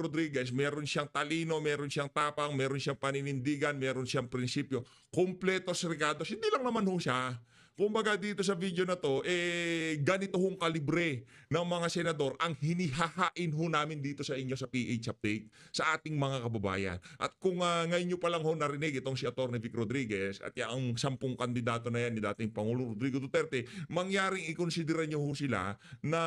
Rodriguez, meron siyang talino, meron siyang tapang, meron siyang paninindigan, meron siyang prinsipyo. Kompletos regados. Hindi lang naman ho siya. Kumbaga dito sa video na to, ganito hong kalibre ng mga senador ang hinihahain ho namin dito sa inyo sa PH Update sa ating mga kababayan. At kung ngayon nyo pa lang ho narinig itong si Atty. Vic Rodriguez at yung 10 kandidato na yan ni dating Pangulong Rodrigo Duterte, mangyaring ikonsidera nyo ho sila na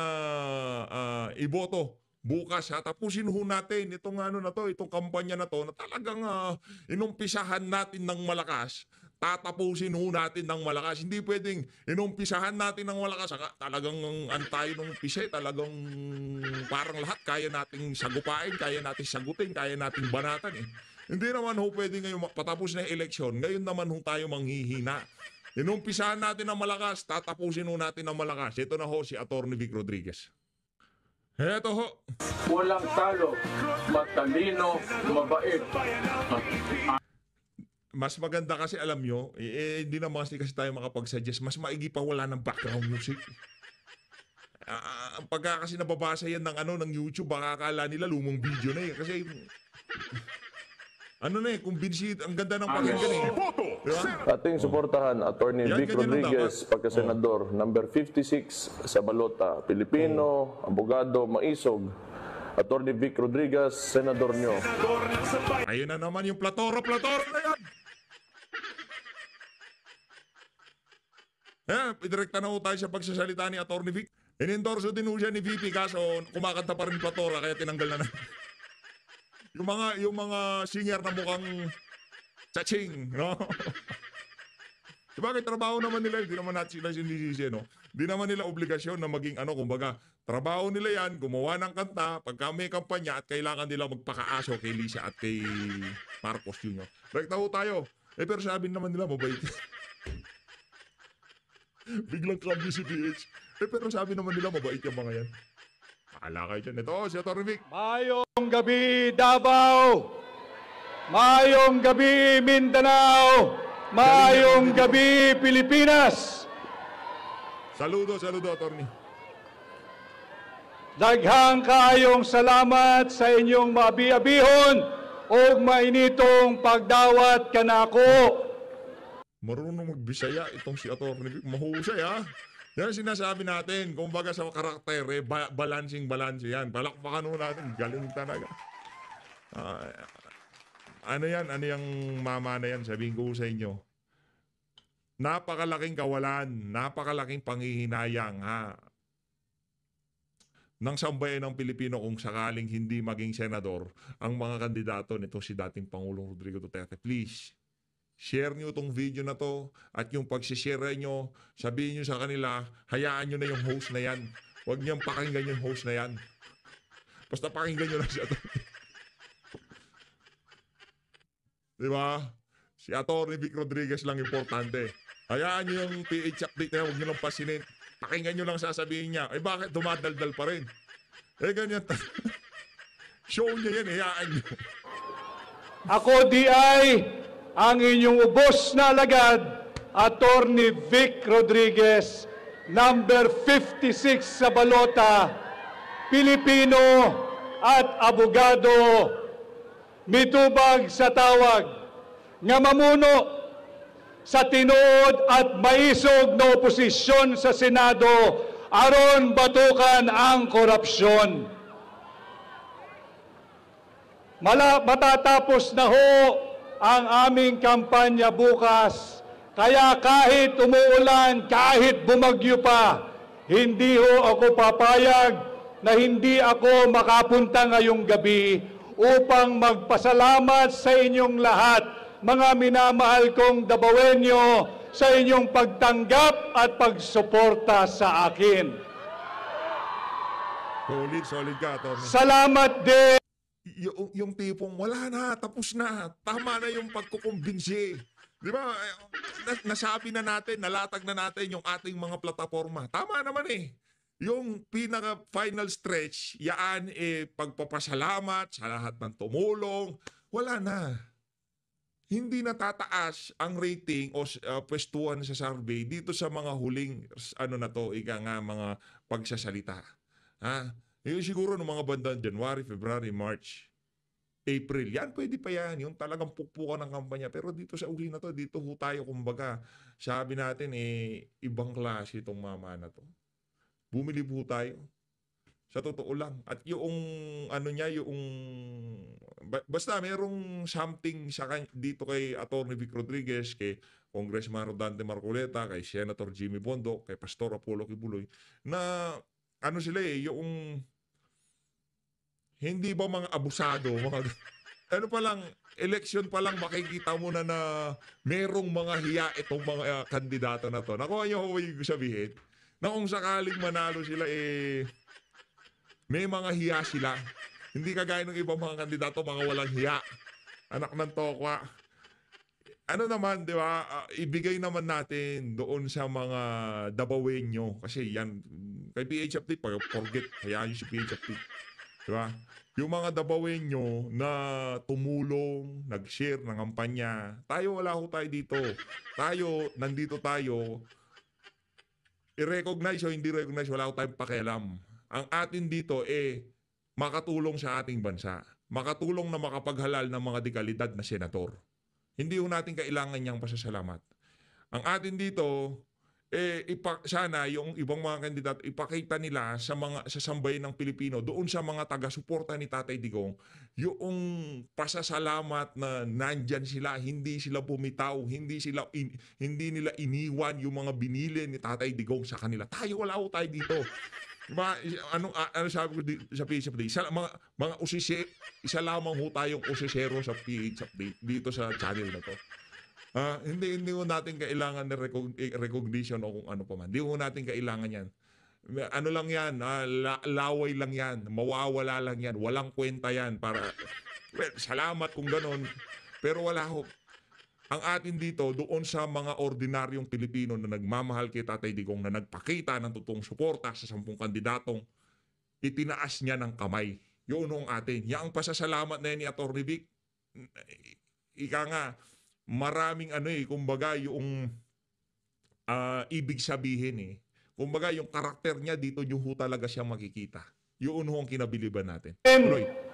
iboto bukas. Tapusin ho natin itong itong kampanya na to na talagang inumpisahan natin ng malakas. Tatapusin ho natin ng malakas. Hindi pwedeng inumpisahan natin ng malakas. Talagang antay ng umpisa, talagang parang lahat kaya nating sagupain, kaya nating sagutin, kaya nating banatan eh. Hindi naman ho pwedeng ngayon patapos na yung eleksyon. Ngayon naman ho tayo manghihina. Inumpisahan natin ng malakas, tatapusin ho natin ng malakas. Ito na ho si Atty. Vic Rodriguez. Heto ho. Walang talo, matalino, mabait. Mas maganda kasi alam nyo, hindi naman kasi tayo makapag-suggest, mas maigi pa wala ng background music. Pagka kasi nababasa yan ng YouTube, baka akala nila lumang video na eh. Kasi kumbinsid, ang ganda ng pakinggan eh. Diba? Ating suportahan, Atty. Vic Rodriguez, pagkasenador, number 56 sa balota, Pilipino, abogado, maisog. Atty. Vic Rodriguez, senador nyo. Ayun na naman yung platoro na yan. Idirekta na ho tayo sa pagsasalita ni Atty. Vic. In-endorso din ho siya ni VP kaso kumakanta pa rin platora kaya tinanggal na. Yung mga singer na mukhang chaching, no? Bakit trabaho naman nila, hindi naman natin sila sinisisi, no? Hindi naman nila obligasyon na maging kumbaga, trabaho nila yan, gumawa ng kanta, pagka may kampanya at kailangan nila magpakaaso kay Lisa at kay Marcos Jr. Rekta ho tayo. Pero sabi naman nila, mabait. Biglang cambio si PH. Pero sabi naman nila, mabait yung mga yan. Akala kayo dyan. Ito, si Atty. Vic. Mayong gabi, Davao. Mayong gabi, Mindanao. Mayong gabi, Pilipinas. Saludo, Atty. Daghang kaayong salamat sa inyong mabiabihon o mainitong pagdawat kanako. Marunong magbisaya itong si Atty. Vic. Mahusay ha. Yan sinasabi natin. Kumbaga sa karakter, balancing yan. Palakpakan ho natin. Galing talaga. Ano yung mama na yan? Sabihin ko sa inyo. Napakalaking kawalan, napakalaking panghihinayang ng sambayan ng Pilipino kung sakaling hindi maging senador ang mga kandidato nito si dating Pangulong Rodrigo Duterte. Please, share nyo itong video na to at yung pagsishare nyo, sabihin nyo sa kanila, hayaan nyo na yung host na yan. Huwag niyang pakinggan yung host na yan. Basta pakinggan nyo lang si Atty. Diba? Si Atty. Vic Rodriguez lang importante. Hayaan nyo yung PH Update na yan, huwag nyo lang pasinin. Pakinggan nyo lang sasabihin niya. Bakit dumadaldal pa rin? Ganyan. Show niya yan, hayaan nyo. Ako di ay ang inyong ubos na alagad, Atty. Vic Rodriguez, number 56 sa balota, Pilipino at abogado, mitubag sa tawag, nga mamuno sa tinuod at maisog na oposisyon sa Senado aron batukan ang korupsyon. Matatapos na ho ang aming kampanya bukas, kaya kahit umuulan, kahit bumagyo pa, hindi ho ako papayag na hindi ako makapunta ngayong gabi upang magpasalamat sa inyong lahat, mga minamahal kong Dabawenyo, sa inyong pagtanggap at pagsuporta sa akin. Solid ka, Atty. Salamat din. Yung tipong wala na, tapos na, tama na yung pagkukumbinsi. Di ba? Nasabi na natin, nalatag na natin yung ating mga plataforma. Tama naman eh. Yung pinaka-final stretch, yaan pagpapasalamat sa lahat ng tumulong. Wala na. Hindi natataas ang rating o pwestuhan sa survey dito sa mga huling mga pagsasalita. Yung siguro ng mga bandang January, February, March. April. Yan, pwede pa yan. Yung talagang pukpukan ng kampanya. Pero dito sa uli na to, dito ho tayo, kumbaga, sabi natin, ibang klase itong mama na to. Bumili po tayo. Sa totoo lang. At yung, basta merong something dito kay Atty. Vic Rodriguez, kay Congressman Rodante Marcoleta, kay Senator Jimmy Bondo, kay Pastor Apollo Kibuloy, na, sila yung, hindi ba mga abusado, mga, pa lang, election pa lang makikita mo na merong mga hiya itong mga kandidato na to. Nakuha niyo ko yung sabihin? Na kung sakaling manalo sila, may mga hiya sila. Hindi kagaya ng ibang mga kandidato, mga walang hiya. Anak ng tokwa. Naman, di ba? Ibigay naman natin doon sa mga Dabawenyo. Kasi yan, kay PH Update, forget, hayaan nyo si PH Update. Di ba? Yung mga Dabawenyo na tumulong, nag-share ng kampanya. Tayo, wala ho tayo dito. Nandito tayo. I-recognize o hindi recognize, wala ho tayong pakialam. Ang atin dito makatulong sa ating bansa. Makatulong na makapaghalal ng mga dekalidad na senador. Hindi ho natin kailangan niyang pasasalamat. Ang atin dito, sana yung ibang mga kandidato, ipakita nila sa sambayan ng Pilipino, doon sa mga taga-suporta ni Tatay Digong, yung pasasalamat na nandyan sila, hindi sila bumitaw, hindi nila iniwan yung mga binili ni Tatay Digong sa kanila. Tayo, wala ho tayo dito. Ano sabi ko sa PH Update? Mga isa lamang ho tayong usisero sa PH Update dito sa channel na to. Hindi ho natin kailangan ng recognition o kung ano pa man. Hindi ho natin kailangan yan. Ano lang yan, laway lang yan, mawawala lang yan, walang kwenta yan para, salamat kung ganon. Pero wala ho. Ang atin dito, doon sa mga ordinaryong Pilipino na nagmamahal kay Tatay Digong, na nagpakita ng totoong suporta sa 10 kandidatong, itinaas niya ng kamay. Yun ang atin. Yang pasasalamat na yan ni Atty. Vic, ika nga, maraming kumbaga yung ibig sabihin kumbaga yung karakter niya dito nyo ho talaga siya makikita. Yun ho ang kinabiliban natin.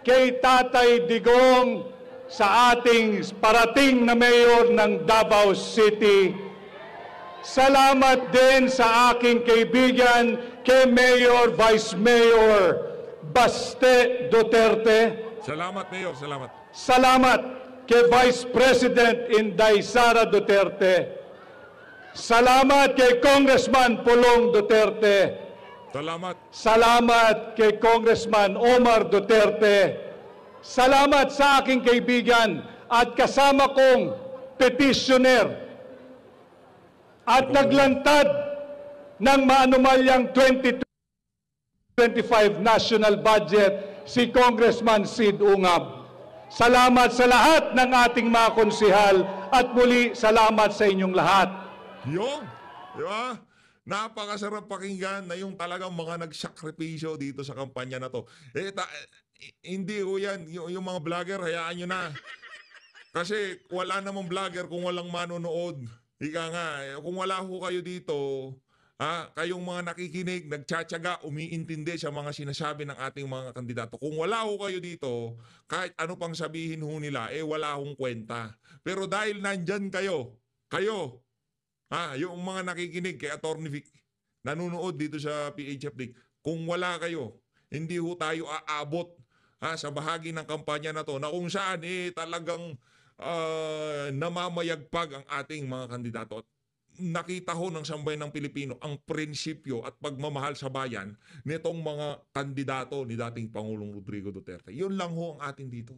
Kay Tatay Digong, sa ating parating na mayor ng Davao City. Salamat din sa aking kaibigan kay Mayor Vice Mayor Baste Duterte. Salamat, Mayor. Salamat. Salamat kay Vice President Inday Sara Duterte. Salamat kay Congressman Pulong Duterte. Salamat. Salamat kay Congressman Omar Duterte. Salamat sa aking kaibigan at kasama kong petitioner at naglantad ng maanumalyang 2025 national budget si Congressman Sid Ungab. Salamat sa lahat ng ating mga konsihal at muli salamat sa inyong lahat. Yung, di ba? Napakasarap pakinggan na yung talagang mga nagsakripisyo dito sa kampanya na to. Hindi ho yan. Yung mga vlogger, hayaan nyo na. Kasi wala namang vlogger kung walang manonood. Ika nga, kung wala ho kayo dito, kayong mga nakikinig, nagtsatsaga, umiintindi sa mga sinasabi ng ating mga kandidato. Kung wala ho kayo dito, kahit ano pang sabihin ho nila, wala hong kwenta. Pero dahil nandyan kayo, yung mga nakikinig kay Atty. Vic, nanonood dito sa PH Update, kung wala kayo, hindi ho tayo aabot sa bahagi ng kampanya na to na kung saan talagang namamayagpag ang ating mga kandidato. At nakita ho ng sambayan ng Pilipino ang prinsipyo at pagmamahal sa bayan nitong mga kandidato ni dating Pangulong Rodrigo Duterte. Yun lang ho ang atin dito.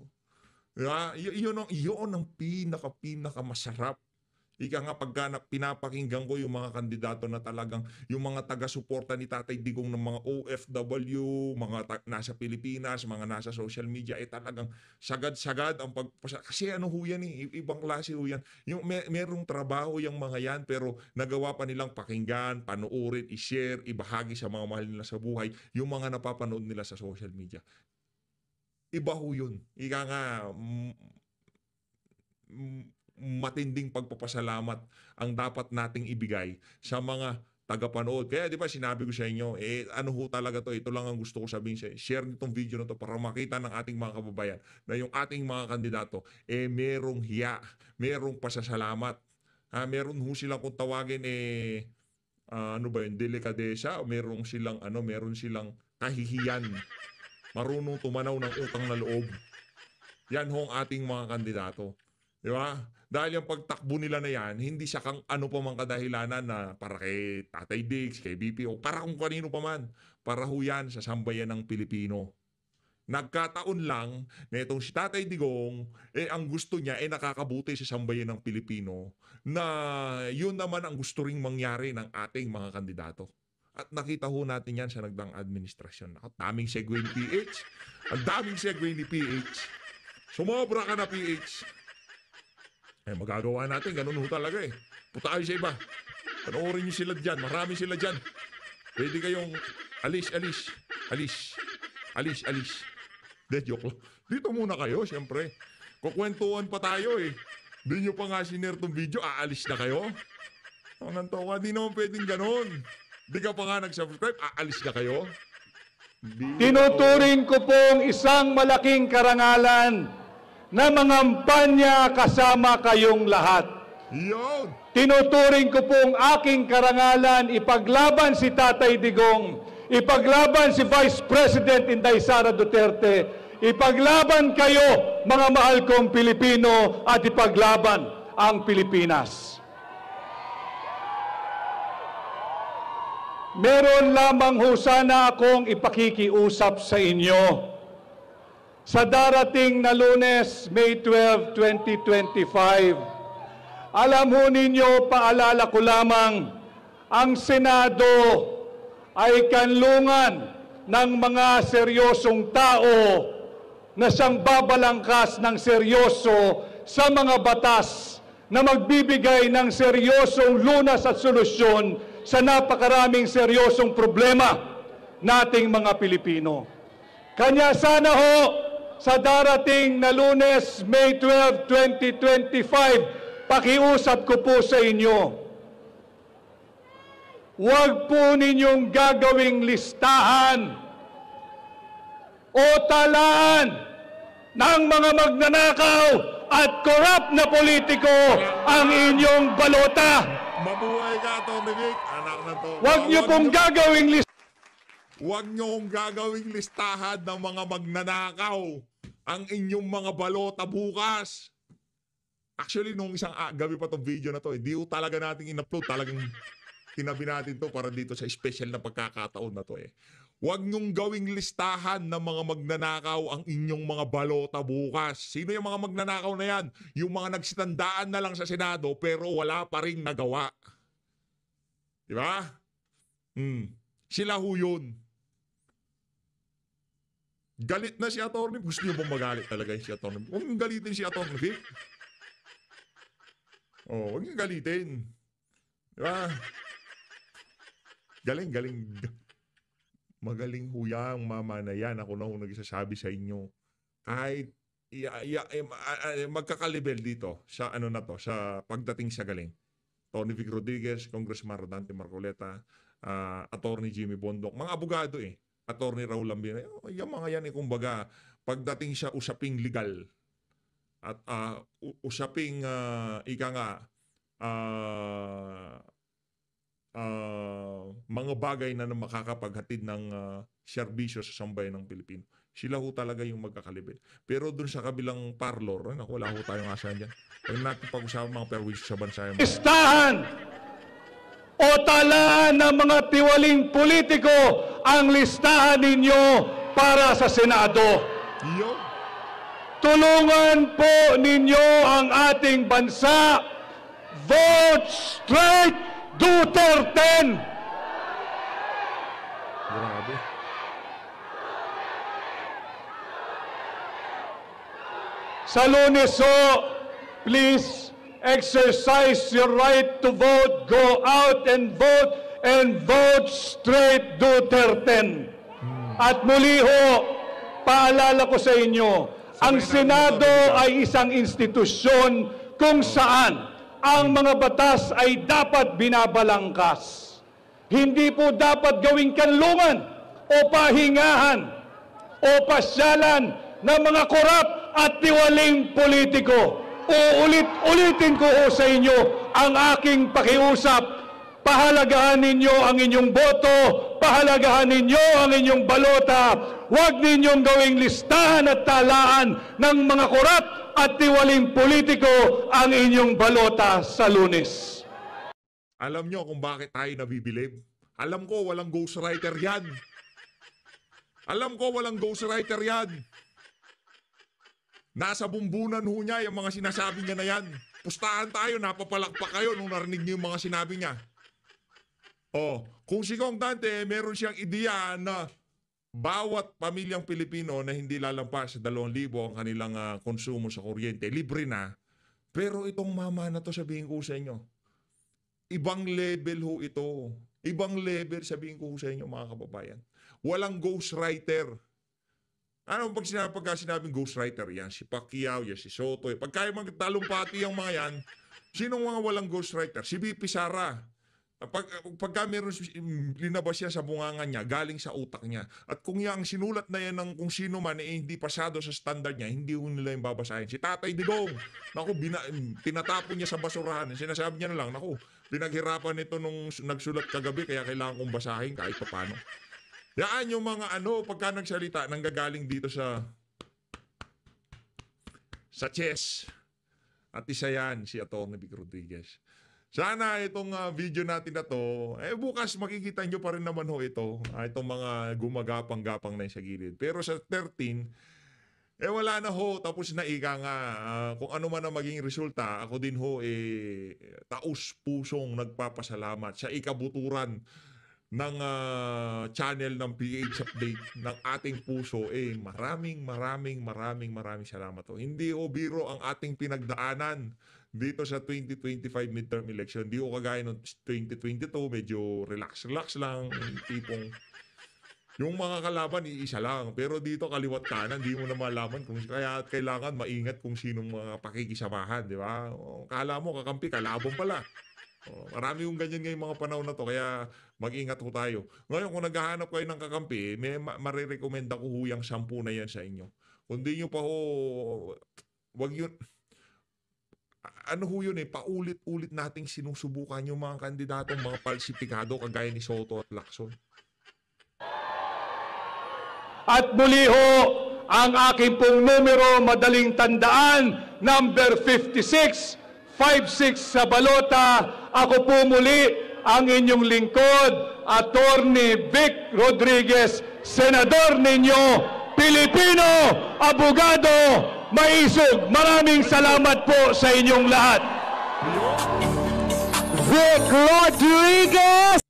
Yun ang pinaka masarap. Ika nga pagka pinapakinggan ko yung mga kandidato na talagang yung mga taga-suporta ni Tatay Digong ng mga OFW, mga nasa Pilipinas, mga nasa social media, talagang sagad-sagad ang kasi ho yan ibang klase ho yan. Yung merong trabaho yung mga yan pero nagawa pa nilang pakinggan, panuorin, i-share, ibahagi sa mga mahal nila sa buhay, yung mga napapanood nila sa social media. Iba ho yun. Ika nga, matinding pagpapasalamat ang dapat nating ibigay sa mga tagapanood. Kaya di ba sinabi ko sa inyo, ano ho talaga to, ito lang ang gusto ko sabihin sa inyo. Share nitong video na to para makita ng ating mga kababayan na yung ating mga kandidato, merong hiya, merong pasasalamat. Meron ho silang kung tawagin, ano ba yun, delikadesa, o meron silang kahihiyan. Marunong tumanaw ng utang na loob. Yan ho ang ating mga kandidato. Di ba? Dahil yung pagtakbo nila na yan, hindi siya kang ano pa mang kadahilanan na para kay Tatay Diggs, kay BPO, para kung kanino pa man. Para ho yan sa sambayan ng Pilipino. Nagkataon lang na itong si Tatay Digong, ang gusto niya nakakabuti sa sambayan ng Pilipino na yun naman ang gusto ring mangyari ng ating mga kandidato. At nakita ho natin yan sa nagdaang administrasyon. Ang daming segue ni PH. Ang daming segue ni PH. Sumobra ka na, PH. Magagawa natin. Ganun ho talaga Punta kayo sa iba. Panoorin nyo sila dyan. Marami sila dyan. Pwede kayong alis. Joke lang. Dito muna kayo, siyempre. Kukwentuhan pa tayo Di nyo pa nga sinare tong video, aalis na kayo? Di naman pwedeng ganun. Di ka pa nga nag-subscribe, aalis na kayo? Tinuturing ko pong isang malaking karangalan na mangampanya kasama kayong lahat. Yun! Tinuturing ko pong aking karangalan ipaglaban si Tatay Digong, ipaglaban si Vice President Inday Sara Duterte, ipaglaban kayo, mga mahal kong Pilipino, at ipaglaban ang Pilipinas. Meron lamang ho sana akong ipakikiusap sa inyo. Sa darating na Lunes, May 12, 2025, alam ho ninyo, paalala ko lamang, ang Senado ay kanlungan ng mga seryosong tao na siyang babalangkas ng seryoso sa mga batas na magbibigay ng seryosong lunas at solusyon sa napakaraming seryosong problema nating mga Pilipino. Kanya sana ho, sa darating na Lunes, May 12, 2025, pakiusap ko po sa inyo, huwag po ninyong gagawing listahan o talaan ng mga magnanakaw at corrupt na politiko ang inyong balota. Mabuhay ka, Tony Vic. Anak na to. Huwag niyo pong gagawing listahan. Huwag niyo kong gagawing listahan ng mga magnanakaw ang inyong mga balota bukas. Actually, nung isang gabi pa tong video na to, di talaga natin in-upload. Talagang tinabi natin to para dito sa special na pagkakataon na to Huwag niyong gawing listahan ng mga magnanakaw ang inyong mga balota bukas. Sino yung mga magnanakaw na yan? Yung mga nagsitandaan na lang sa Senado pero wala pa rin nagawa. Di ba? Sila ho yun. Galit na si Atty. Gusto niyo bang magalit talaga si Atty. Huwag niyong galitin si Atty. Vic. Huwag niyong galitin. Di ba? Galing. Magaling huyang mama na yan. Ako na ho nagsasabi sa inyo. Kahit magkakalibel dito sa sa pagdating sa galing. Tony Vic Rodriguez, Congressman Rodante Marcoleta, Attorney Jimmy Bondok, mga abogado Attorney Raul Lambina, yung mga yan kumbaga, pagdating sa usaping legal at usaping mga bagay na makakapaghatid ng serbisyo sa sambayan ng Pilipino. Sila ho talaga yung magkakalibel. Pero dun sa kabilang parlor, wala ho tayong asahan dyan. Pag natin pag-usapan mga perwisyo sa bansa. Listahan o talaan ng mga tiwaling politiko ang listahan ninyo para sa Senado. Tulungan po ninyo ang ating bansa. Vote straight Duterte! Grabe. Sa Lunes please exercise your right to vote. Go out and vote straight Duterte. At muli ho, paalala ko sa inyo, ang Senado ay isang institusyon kung saan ang mga batas ay dapat binabalangkas. Hindi po dapat gawing kanlungan o pahingahan o pasyalan ng mga korap at tiwaling politiko. Uulit-ulitin ko ho sa inyo ang aking pakiusap. Pahalagahan ninyo ang inyong boto, pahalagahan ninyo ang inyong balota. Huwag ninyong gawing listahan at talaan ng mga korap at tiwaling politiko ang inyong balota sa Lunes. Alam nyo kung bakit tayo nabibilib? Alam ko walang ghostwriter yan. Alam ko walang ghostwriter yan. Nasa bumbunan ho niya yung mga sinasabi niya na yan. Pustahan tayo, napapalakpak kayo nung narinig niyo yung mga sinabi niya. Oh, kung si Kong Dante, meron siyang ideya na bawat pamilyang Pilipino na hindi lalampas sa 2,000 ang kanilang konsumo sa kuryente, libre na. Pero itong mama na to, sabihin ko sa inyo, ibang level ho ito. Ibang level, sabihin ko sa inyo mga kababayan. Walang ghostwriter. Ano pagka sinabing ghostwriter? Yan si Pacquiao, yan si Soto. Pagka yung talumpati yung mga yan, sinong mga walang ghostwriter? Si BP Sara. Pagka meron linabas yan sa bunganga niya, galing sa utak niya. At kung yung sinulat na yan ng kung sino man hindi pasado sa standard niya, hindi ko nila yung babasahin. Si Tatay Digong, naku, tinatapon niya sa basurahan. Sinasabi niya na lang, naku, pinaghirapan nito nung nagsulat kagabi, kaya kailangan kong basahin kahit paano. Yan yung mga pagka nagsalita, nanggagaling dito sa chess. At isa yan, si Atty. Vic Rodriguez. Sana itong video natin na to, bukas makikita nyo pa rin naman ho ito. Itong mga gumagapang-gapang na sa gilid. Pero sa 13, wala na ho. Tapos na ika nga. Kung ano man ang maging resulta, ako din ho taus-pusong nagpapasalamat sa ikabuturan ng channel ng PH Update ng ating puso. Maraming salamat ho. Hindi ho biro ang ating pinagdaanan dito sa 2025 midterm election. Di ko kagaya ng 2022, medyo relax lang, tipong yung mga kalaban iisa lang. Pero dito kaliwat kanan, di mo na malaman kung kaya kailangan maingat kung sinong mga pakikisamahan, di ba? Kala mo kakampi, kalabon pala. Marami yung ganyan ngayong mga panahon na to, kaya mag-ingat ho tayo. Ngayon, kung naghahanap kayo ng kakampi, may marirekomenda ko ho yung 10 na yan sa inyo. Kung di nyo pa ho, wag yun. Ano ho yun paulit-ulit nating sinusubukan yung mga kandidatong mga falsifikado kagaya ni Soto at Lacson. At muli ho, ang aking pong numero madaling tandaan, number 56, 56 sa balota. Ako po muli ang inyong lingkod, Atty. Vic Rodriguez, Senador ninyo, Pilipino, abogado, maisog. Maraming salamat po sa inyong lahat. Vic Rodriguez!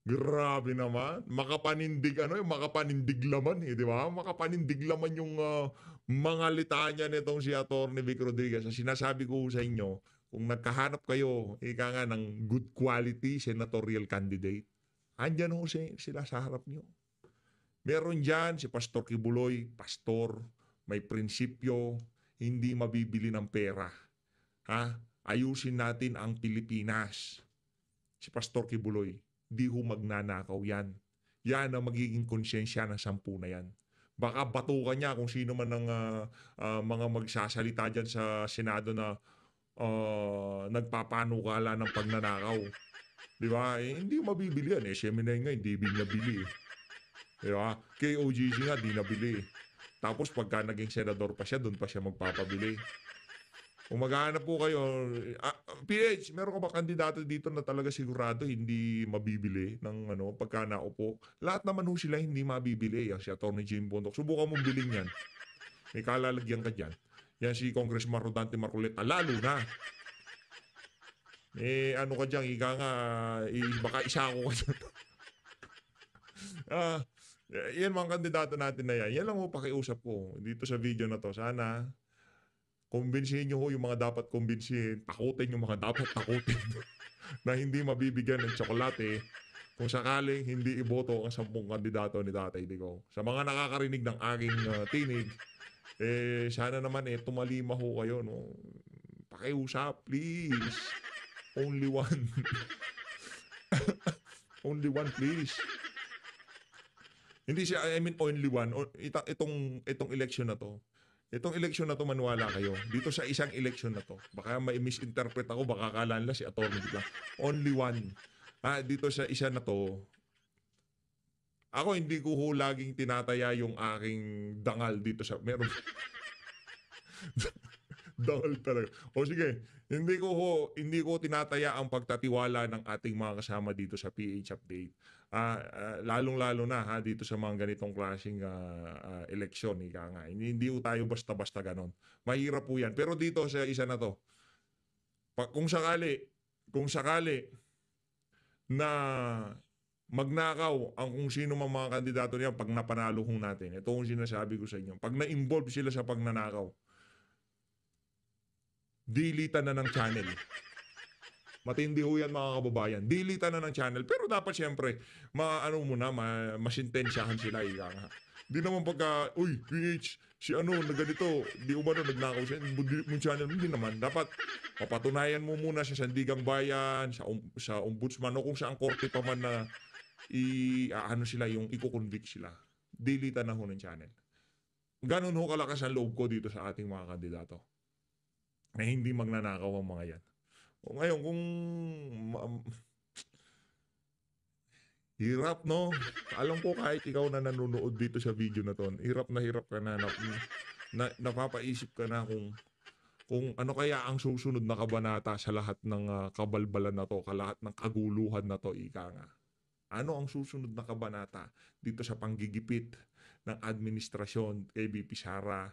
Grabe naman. Makapanindig makapanindig laman di ba? Makapanindig laman yung mga litanya nitong si Atty. Vic Rodriguez. Sinasabi ko sa inyo, kung nagkahanap kayo, ika nga ng good quality senatorial candidate, andyan ho sila sa harap nyo. Meron dyan si Pastor Kibuloy, pastor, may prinsipyo, hindi mabibili ng pera. Ayusin natin ang Pilipinas. Si Pastor Kibuloy, di ho magnanakaw yan. Yan ang magiging konsyensya ng 10 na yan. Baka batukan niya kung sino man ng mga magsasalita dyan sa Senado na nagpapanukala ng pagnanakaw. Di ba? Hindi mabibili yan. Seminay nga, hindi binabili. Di ba? KOGC nga, di nabili. Tapos pagka naging senador pa siya, doon pa siya magpapabili. Kung maghahanap po kayo, PH, meron ka ba kandidato dito na talaga sigurado hindi mabibili ng pagka naupo? Lahat naman ho sila hindi mabibili. Yan si Atty. Jim Bondoc. Subukan mong biling yan. May kalalagyan ka dyan. Yan si Congressman Rodante Marcoleta. Lalo na. Ano ka dyan, ika nga, baka isa ako ka dyan. Yan mga kandidato natin na yan. Yan lang ho pakiusap ko dito sa video na to. Sana kumbinsihin nyo ho yung mga dapat kumbinsihin. Takutin yung mga dapat takutin. Na hindi mabibigyan ng tsokolate kung sakaling hindi iboto ang 10 kandidato ni Tatay Digong. Sa mga nakakarinig ng aking tinig, sana naman tumalima ho kayo. No? Pakiusap, please. Only one. Only one, please. Hindi siya, I mean, only one. Itong election na to. Itong election na to, maniwala kayo. Dito sa isang election na to. Baka may misinterpret ako, baka akala nila si attorney lang. Only one. Dito sa isa na to, ako hindi ko ho laging tinataya yung aking dangal dito sa... Meron... dangal talaga. O sige, hindi ko tinataya ang pagtatiwala ng ating mga kasama dito sa PH Update. Lalong-lalo na dito sa mga ganitong klaseng eleksyon. Hindi ko tayo basta-basta ganon. Mahirap po yan. Pero dito sa isa na to, kung sakali na magnakaw ang kung sino mang mga kandidato niya pag napanalo hong natin. Ito ang sinasabi ko sa inyo. Pag na-involve sila sa pagnanakaw, dilitan na ng channel. Matindi ho yan mga kababayan. Dilitan na ng channel. Pero dapat siyempre, masintensyahan sila. Di naman pagka, uy, PH, si na ganito, di umano nagnakaw siya, yung channel, hindi naman. Dapat, papatunayan mo muna sa Sandigang Bayan, sa ombudsman, o kung saan korte pa man na yung i-convict sila. Dilitan na ho ng channel. Ganon ho kalakas ang loob ko dito sa ating mga kandidato. Na hindi magnanakaw ang mga yan. O ngayon, kung hirap, no? Alam ko kahit ikaw na nanonood dito sa video na to, hirap ka na napapaisip ka na kung ano kaya ang susunod na kabanata sa lahat ng kabalbalan na to, lahat ng kaguluhan na to, ika nga. Ano ang susunod na kabanata dito sa panggigipit ng administrasyon kay VP Sara,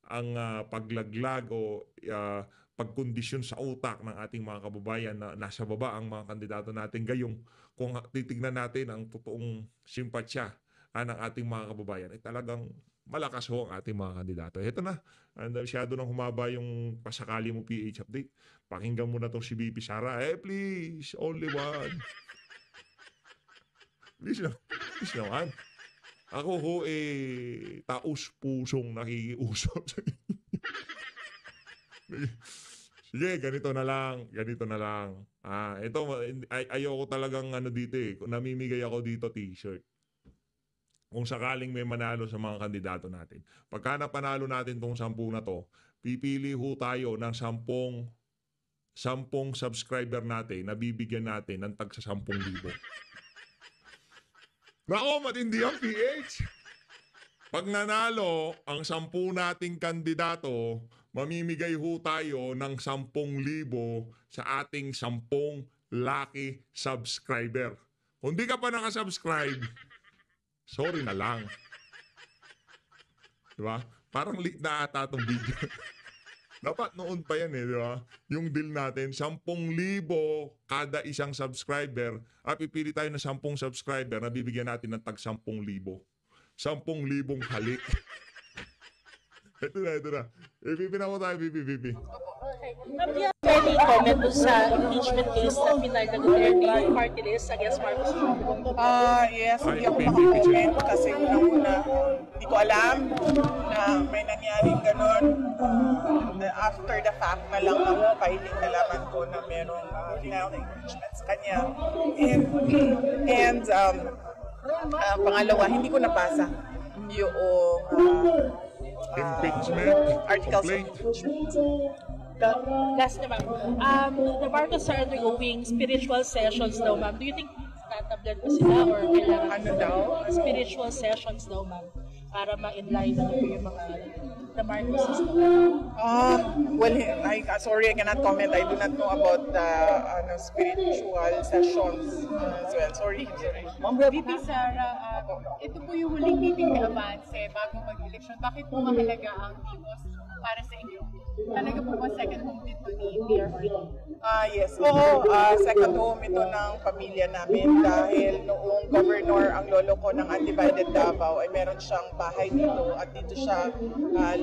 ang paglaglag o pagkondisyon sa utak ng ating mga kababayan na nasa baba ang mga kandidato natin. Gayong kung titignan natin ang totoong simpatsya ng ating mga kababayan, ay talagang malakas ho ang ating mga kandidato. Ito na, masyado nang humaba yung pasakali mo PH Update. Pakinggan mo na itong si VP Sara. Please, only one. Please naman. Ako ho taus-pusong nakikiusap sa inyo. Sige, ganito na lang. Ito, ayoko talagang dito namimigay ako dito t-shirt. Kung sakaling may manalo sa mga kandidato natin. Pagka napanalo natin tong 10 na to, pipili ho tayo ng 10 subscriber natin na bibigyan natin ng tag sa 10,000. Nako, matindi ang PH. Pag nanalo ang 10 nating kandidato, mamimigay ho tayo ng 10,000 sa ating 10 lucky subscriber. Kung di ka pa nakasubscribe, sorry na lang. Diba? Parang leak na ata itong video. Dapat noon pa yan diba? Yung deal natin, 10,000 kada isang subscriber. Pipili tayo ng 10 subscriber na bibigyan natin ng tag 10,000. 10,000 halik. Ito na. Ipipin ako tayo, pipi. Any comment dun sa impeachment case na pinay na Duterte party list against Marcos? Yes, hindi ako makakomment kasi unang-una, hindi ko alam na may nangyaring ganun. After the fact na lang ang filing, nalaman ko na merong final na impeachment sa kanya. And pangalawa, hindi ko napasa yung impeachment, articles of complaint. impeachment. Last naman, the Marcos are undergoing spiritual sessions daw, ma'am. Do you think tatablan po sila or kailangan? Ano daw? Spiritual sessions daw, ma'am. Para ma-enlighten po yung mga the Marcoses. Well, sorry, I cannot comment. I do not know about the spiritual sessions as well. Sorry. VP Sara, ito po yung huling meeting ni Avance bago mag-election. Bakit po mahalaga ang Timos para sa inyo? Talaga po ba second home dito ni PRP? Yes. Oo, second home ito ng pamilya namin dahil noong governor ang lolo ko ng Undivided Davao ay meron siyang bahay dito at dito siya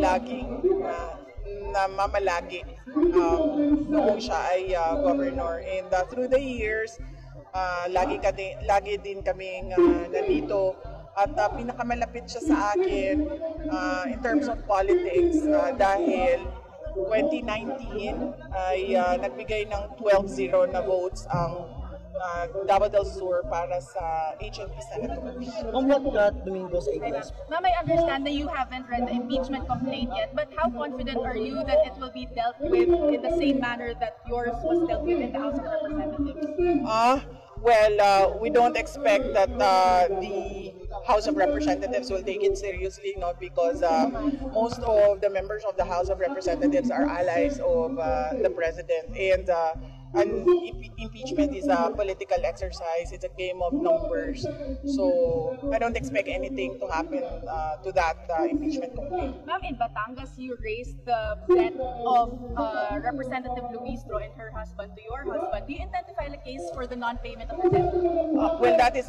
laging namamalagi noong siya ay governor. And through the years, lagi din kaming nandito at pinakamalapit siya sa akin in terms of politics dahil 2019 ay nagbigay ng 12-0 na votes ang Davao del Sur para sa HNP senators. What got Domingo's ABS? Ma'am, I understand that you haven't read the impeachment complaint yet, but how confident are you that it will be dealt with in the same manner that yours was dealt with in the House of Representatives? Well, we don't expect that the House of Representatives will take it seriously, not because most of the members of the House of Representatives are allies of the President, and impeachment is a political exercise. It's a game of numbers. So I don't expect anything to happen to that impeachment complaint. Ma'am, in Batangas, you raised the debt of Representative Luistro and her husband to your husband. Do you intend to file a case for the non-payment of the debt? Well, that is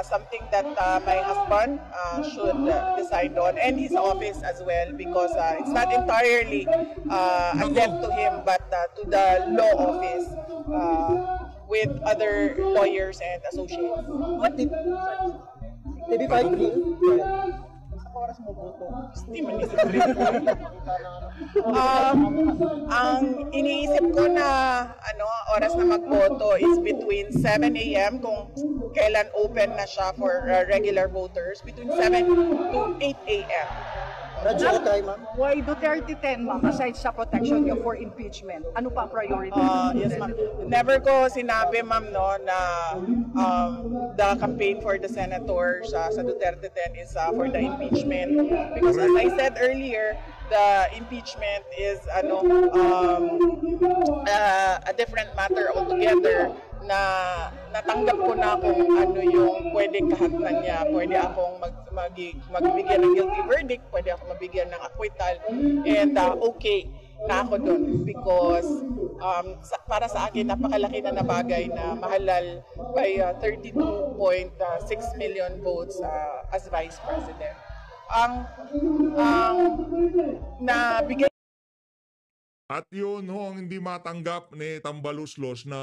something that my husband should decide on, and his office as well, because it's not entirely a debt to him, but to the law office with other lawyers and associates. What did TV5 do? Ang iniisip ko na oras na magboto is between 7 a.m. kung kailan open na siya for regular voters, between 7 to 8 a.m. Radyo okay, ma'am? Why Duterte 10, ma'am, aside sa protection niyo for impeachment? Ano pa priority? Yes, ma'am. Never ko sinabi, ma'am, no, na the campaign for the senators sa Duterte 10 is for the impeachment. Because as I said earlier, the impeachment is a different matter altogether, na natanggap ko na kung ano yung pwedeng kahatnan niya. Pwede akong magbigyan ng guilty verdict, pwede akong mabigyan ng acquittal, and okay na ako dun, because para sa akin napakalaki na bagay na mahalal by 32.6 million votes as Vice President. Ang nabigay. At yun ho ang hindi matanggap ni Tambaluslos na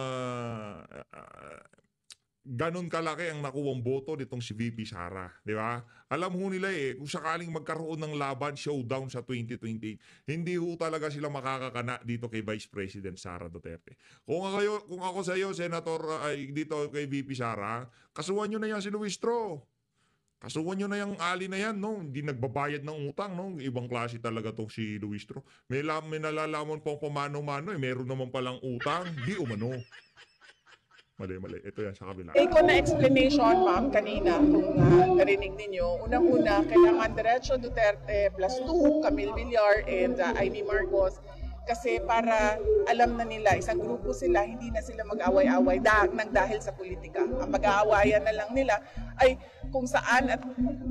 ganun kalaki ang nakuwang boto nitong si VP Sara, di ba? Alam ho nila kung sakaling magkaroon ng laban, showdown sa 2028, hindi ho talaga sila makakakana dito kay Vice President Sara Duterte. Kung ako sa iyo, Senator, dito kay VP Sara, kasuhan nyo na yan si Luistro. Kasuhan nyo na yung ali na yan, no? Hindi nagbabayad ng utang, no? Ibang klase talaga tong si Luistro. May nalalaman pong pamano-mano, meron naman palang utang, di umano. Mali. Ito yan sa kabila. Ko na explanation, ma'am, kanina, kung narinig ninyo. Unang-una, kailangan Diretso Duterte plus 2, Camille Villar and Amy Marcos. Kasi para alam na nila, isang grupo sila, hindi na sila mag-away-away dahil sa politika. Ang mag-aawayan na lang nila ay kung saan at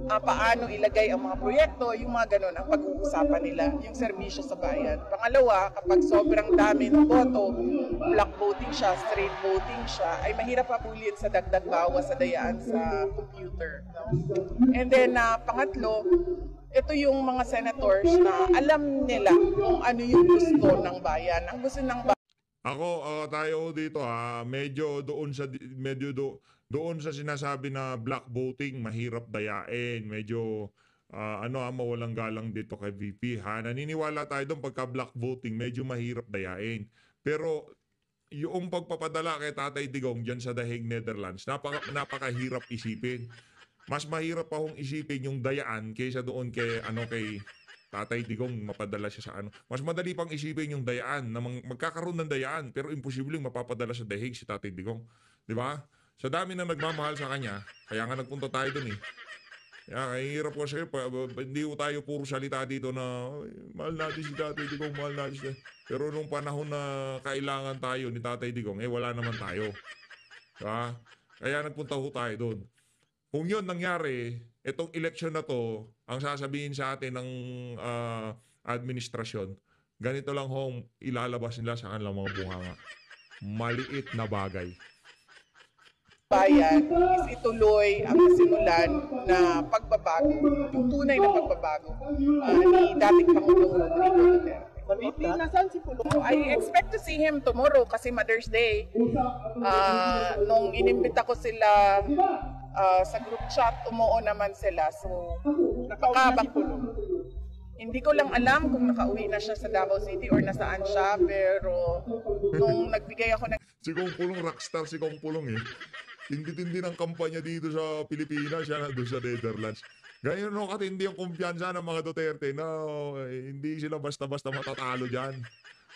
paano ilagay ang mga proyekto, yung mga ganun ang pag-uusapan nila, yung serbisyo sa bayan. Pangalawa, kapag sobrang dami ng boto, block voting siya, straight voting siya, ay mahirap habulin sa dagdag bawas sa dayaan sa computer. No? And then, pangatlo, ito yung mga senators na alam nila kung ano yung gusto ng bayan. Ang gusto ng bayan. Tayo dito medyo doon sa sinasabi na black voting mahirap dayain. Medyo mawalang galang dito kay VP Naniniwala tayo doon pagka black voting medyo mahirap dayain. Pero yung pagpapadala kay Tatay Digong diyan sa The Hague, Netherlands, napakahirap isipin. Mas mahirap pa hong isipin yung dayaan kaysa doon kay Tatay Digong mapadala siya sa Mas madali pang isipin yung dayaan na magkakaroon ng dayaan pero imposibleng mapapadala sa The Hague si Tatay Digong. 'Di ba? Sa dami na nagmamahal sa kanya, kaya nga nagpunta tayo doon Kaya hirap ko sa'yo, hindi ko tayo puro salita dito na mahal natin si Tatay Digong, mahal natin siya. Pero nung panahon na kailangan tayo ni Tatay Digong, wala naman tayo. Diba? Kaya nagpunta ho tayo doon. Kung yun nangyari, itong eleksyon na to, ang sasabihin sa atin ng administrasyon, ganito lang ho ilalabas nila sa kanilang mga bunganga. Maliit na bagay. Bayan is ituloy ang nasimulan na pagbabago, yung tunay na pagbabago ni dating Pangulong Rodrigo Duterte. Nasaan si Pulong? I expect to see him tomorrow kasi Mother's Day. Nung inimbita ko sila sa group chat, umuo naman sila. So, Hindi ko lang alam kung nakauwi na siya sa Davao City or nasaan siya, pero nung nagbigay ako ng... Si Kong Pulong, rockstar si Kong Pulong eh. Tindi-tindi ng kampanya dito sa Pilipinas, siya nandun sa Netherlands. Ganyan no, katindi ang kumpiyansa ng mga Duterte na hindi sila basta-basta matatalo dyan.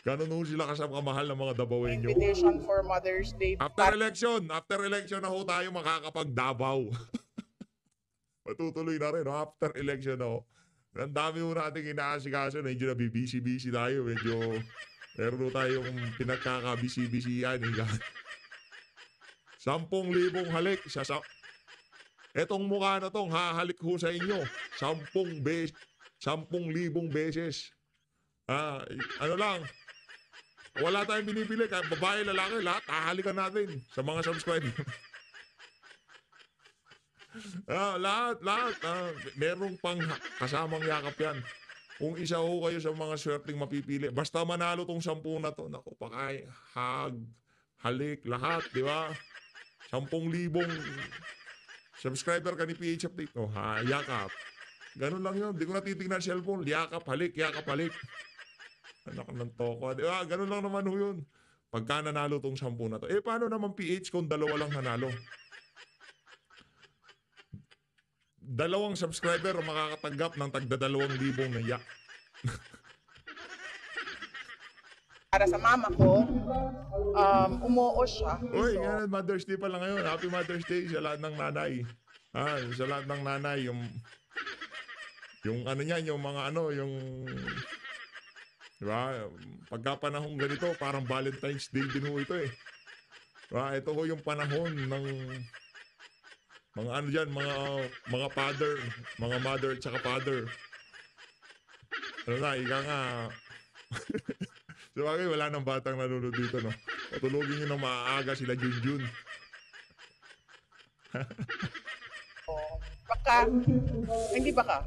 Ganun ho sila kamahal ng mga Dabawenyo. Invitation for Mother's Day. After election na ho tayo makakapag-Davao. Matutuloy na rin, no? After election na ho. Ang dami ho natin inaasikaso, medyo nabibisi-bisi tayo, medyo meron ho tayong pinagkakabisi-bisiyan. 10,000 halik. Etong mukha na tong hahalik ho sa inyo. 10,000 beses. Ano lang, wala tayong binibili. Kahit babae, lalaki, lahat, hahalikan natin sa mga subscriber. Lahat. Merong pang kasamang yakap yan. Kung isa ho kayo sa mga swerteng mapipili, basta manalo tong 10 na to, naku, pakay, halik, lahat, di ba? 10,000 subscriber ka ni PH Update. Yakap. Ganun lang yun. Di ko natitignan cellphone. Yakap, halik. Anak ng toko. Di ba? Ganun lang naman ho yun. Pagka nanalo tong 10 na to. Paano naman PH kung 2 lang nanalo? 2 subscriber ang makakatanggap ng tagda 2,000 na yak. Para sa mama ko, umuo siya. Uy, so, Mother's Day pa lang ngayon. Happy Mother's Day sa lahat ng nanay. Sa lahat ng nanay, yung ano niyan, yung mga ano, yung... Diba? Pagka panahon ganito, parang Valentine's Day din ho ito eh. Diba? Ito ho yung panahon ng... Mga ano dyan, mga father, mga mother at saka father. Ano na, ika nga. Sabagay, wala nang batang nanonood dito, no? Patulogin nyo na maaga sila Junjun. Baka, hindi baka.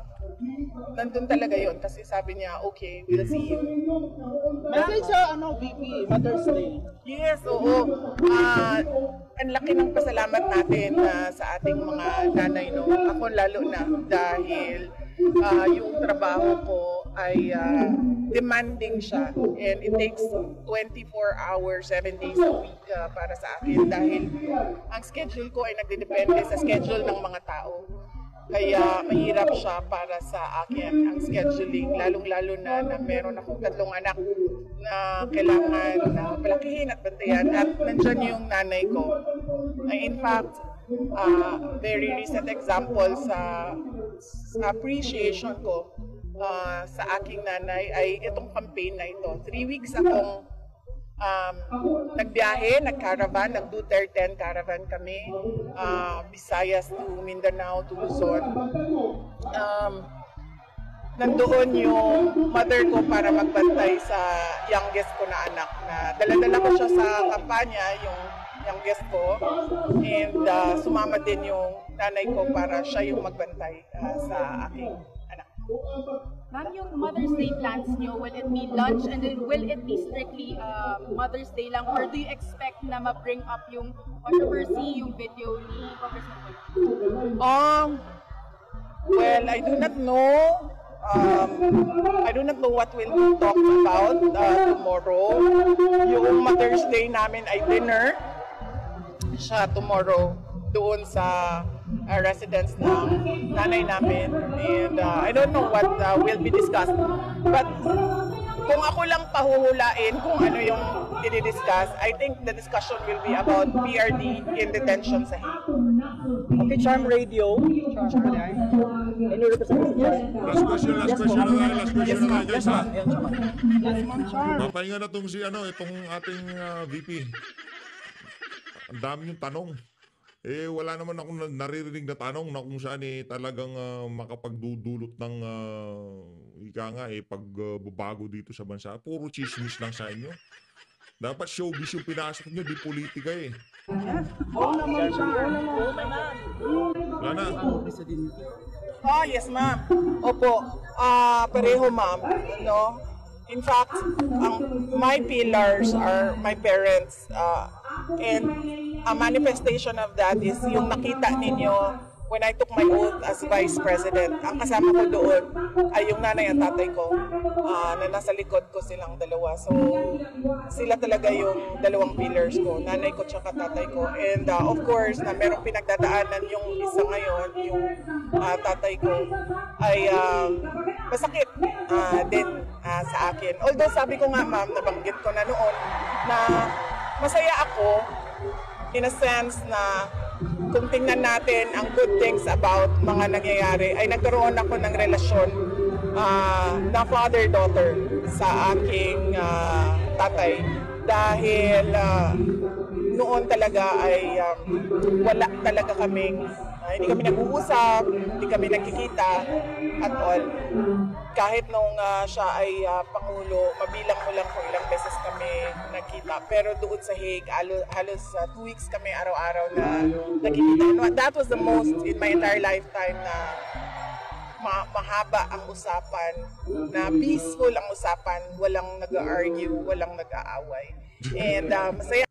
Nandun talaga yon kasi sabi niya, okay, we'll see you. Message sa VP, Mother's Day. Yes, oo. Ang laki ng pasalamat natin sa ating mga nanay, no? Ako lalo na dahil yung trabaho ko ay demanding siya and it takes 24 hours, 7 days a week para sa akin dahil ang schedule ko ay nagdedepende sa schedule ng mga tao. Kaya mahirap siya para sa akin ang scheduling, lalong-lalo na meron akong 3 anak na kailangan palakihin at bantayan at nandyan yung nanay ko. In fact, very recent example sa appreciation ko sa aking nanay ay itong campaign na ito. 3 weeks akong nagbiyahe, nag-caravan, nag-Duterte caravan kami, Visayas to Mindanao to Luzon. Nandoon yung mother ko para magbantay sa youngest ko na anak. Dala-dala ko siya sa kampanya, yung youngest ko, and sumama din yung nanay ko para siya yung magbantay sa aking anak. Ma'am, yung Mother's Day plans nyo, will it be lunch and then will it be strictly Mother's Day lang or do you expect na ma-bring up yung controversy, yung video ni Congressman? Well, I do not know. I do not know what we'll be talking about tomorrow. Yung Mother's Day namin ay dinner siya tomorrow doon sa residence ng nanay namin, and I don't know what will be discussed, but kung ako lang pahuhulain kung ano yung i-discuss, I think the discussion will be about PRD in detention sa Hague. Okay, Charm Radio. Any representative? Last question na tayo guys ha. Yes, Ma'am Charm. Papahinga na itong ating VP. Ang dami yung tanong. Wala naman ako naririnig na tanong na kung saan talagang makapagdudulot ng pagbabago dito sa bansa. Puro chismis lang sa inyo. Dapat showbiz yung pinasok nyo, di politika eh. Oo naman, Charm. Wala na. Yes, ma'am. Opo. Pareho, ma'am. No? In fact, my pillars are my parents. And a manifestation of that is yung nakita ninyo when I took my oath as Vice President, ang kasama ko doon ay yung nanay at tatay ko na nasa likod ko silang dalawa. So, sila talaga yung dalawang pillars ko, nanay ko tsaka tatay ko. And of course, na merong pinagdadaanan yung isa ngayon, yung tatay ko, ay masakit din sa akin. Although sabi ko nga, ma'am, nabanggit ko na noon, na masaya ako in a sense na kung tingnan natin ang good things about mga nangyayari, ay nagkaroon ako ng relasyon na father-daughter sa aking tatay. Dahil noon talaga ay wala talaga kaming, hindi kami nag-uusap, hindi kami nagkikita at all. Kahit nung siya ay Pangulo, mabilang mo lang kung ilang beses kami nagkita. Pero doon sa Hague, halos 2 weeks kami araw-araw na nagkikita. That was the most in my entire lifetime na mahaba ang usapan, na peaceful ang usapan, walang nag-argue, walang nag-aaway. And masaya